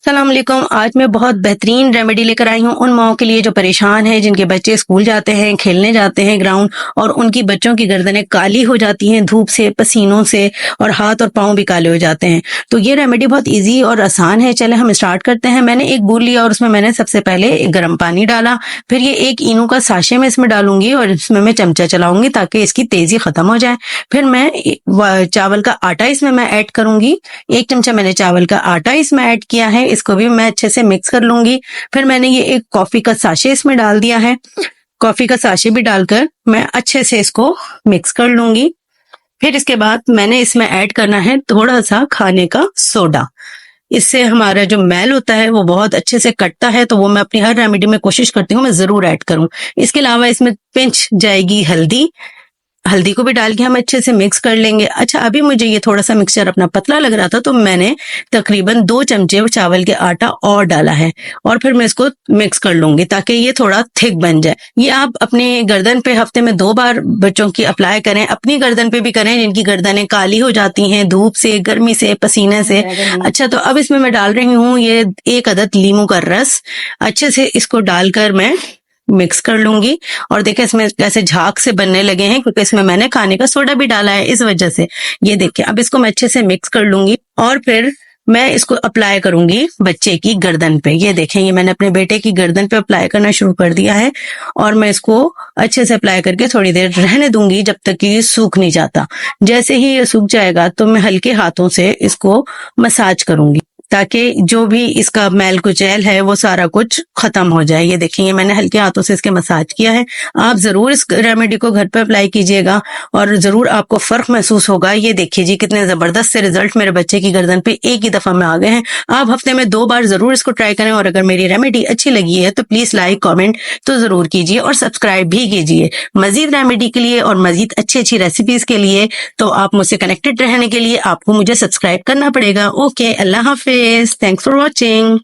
सलाम अलैकुम। आज मैं बहुत बेहतरीन रेमेडी लेकर आई हूँ उन माओं के लिए जो परेशान हैं, जिनके बच्चे स्कूल जाते हैं, खेलने जाते हैं ग्राउंड, और उनकी बच्चों की गर्दनें काली हो जाती हैं धूप से, पसीनों से, और हाथ और पाँव भी काले हो जाते हैं। तो ये रेमेडी बहुत इजी और आसान है। चले हम स्टार्ट करते हैं। मैंने एक बोल लिया और उसमें मैंने सबसे पहले गर्म पानी डाला, फिर ये एक इनो का साशे में इसमें डालूंगी और इसमें मैं चमचा चलाऊंगी ताकि इसकी तेजी खत्म हो जाए। फिर मैं चावल का आटा इसमें मैं ऐड करूंगी। 1 चमचा मैंने चावल का आटा इसमें ऐड किया है, इसको भी मैं अच्छे से मिक्स कर लूंगी। फिर मैंने ये एक कॉफी का साशे इसमें डाल दिया है, कॉफी का साशे भी डालकर मैं अच्छे से इसको मिक्स कर लूंगी। फिर इसके बाद मैंने इसमें ऐड करना है थोड़ा सा खाने का सोडा। इससे हमारा जो मैल होता है वो बहुत अच्छे से कटता है, तो वो मैं अपनी हर रेमेडी में कोशिश करती हूँ मैं जरूर ऐड करूँ। इसके अलावा इसमें पिंच जाएगी हल्दी, हल्दी को भी डाल के हम अच्छे से मिक्स कर लेंगे। अच्छा, अभी मुझे ये थोड़ा सा मिक्सचर अपना पतला लग रहा था तो मैंने तकरीबन 2 चमचे चावल के आटा और डाला है, और फिर मैं इसको मिक्स कर लूंगी ताकि ये थोड़ा थिक बन जाए। ये आप अपने गर्दन पे हफ्ते में 2 बार बच्चों की अप्लाई करें, अपनी गर्दन पे भी करें जिनकी गर्दनें काली हो जाती हैं धूप से, गर्मी से, पसीने से। अच्छा, तो अब इसमें मैं डाल रही हूँ ये 1 अदद लीमू का रस। अच्छे से इसको डालकर मैं मिक्स कर लूंगी, और देखिए इसमें कैसे झाग से बनने लगे हैं क्योंकि इसमें मैंने खाने का सोडा भी डाला है, इस वजह से। ये देखिए अब इसको मैं अच्छे से मिक्स कर लूंगी और फिर मैं इसको अप्लाई करूंगी बच्चे की गर्दन पे। ये देखें, ये मैंने अपने बेटे की गर्दन पे अप्लाई करना शुरू कर दिया है, और मैं इसको अच्छे से अप्लाई करके थोड़ी देर रहने दूंगी जब तक कि ये सूख नहीं जाता। जैसे ही ये सूख जाएगा तो मैं हल्के हाथों से इसको मसाज करूंगी ताकि जो भी इसका मैल कुचैल है वो सारा कुछ खत्म हो जाए। ये देखिए मैंने हल्के हाथों से इसके मसाज किया है। आप जरूर इस रेमेडी को घर पे अप्लाई कीजिएगा और जरूर आपको फर्क महसूस होगा। ये देखिए जी कितने जबरदस्त से रिजल्ट मेरे बच्चे की गर्दन पे एक ही दफा में आ गए हैं। आप हफ्ते में 2 बार जरूर इसको ट्राई करें, और अगर मेरी रेमेडी अच्छी लगी है तो प्लीज लाइक कॉमेंट तो जरूर कीजिए और सब्सक्राइब भी कीजिए। मजीद रेमेडी के लिए और मजीद अच्छी अच्छी रेसिपीज के लिए तो आप मुझसे कनेक्टेड रहने के लिए आपको मुझे सब्सक्राइब करना पड़ेगा। Okay, Allah Hafiz, thanks for watching.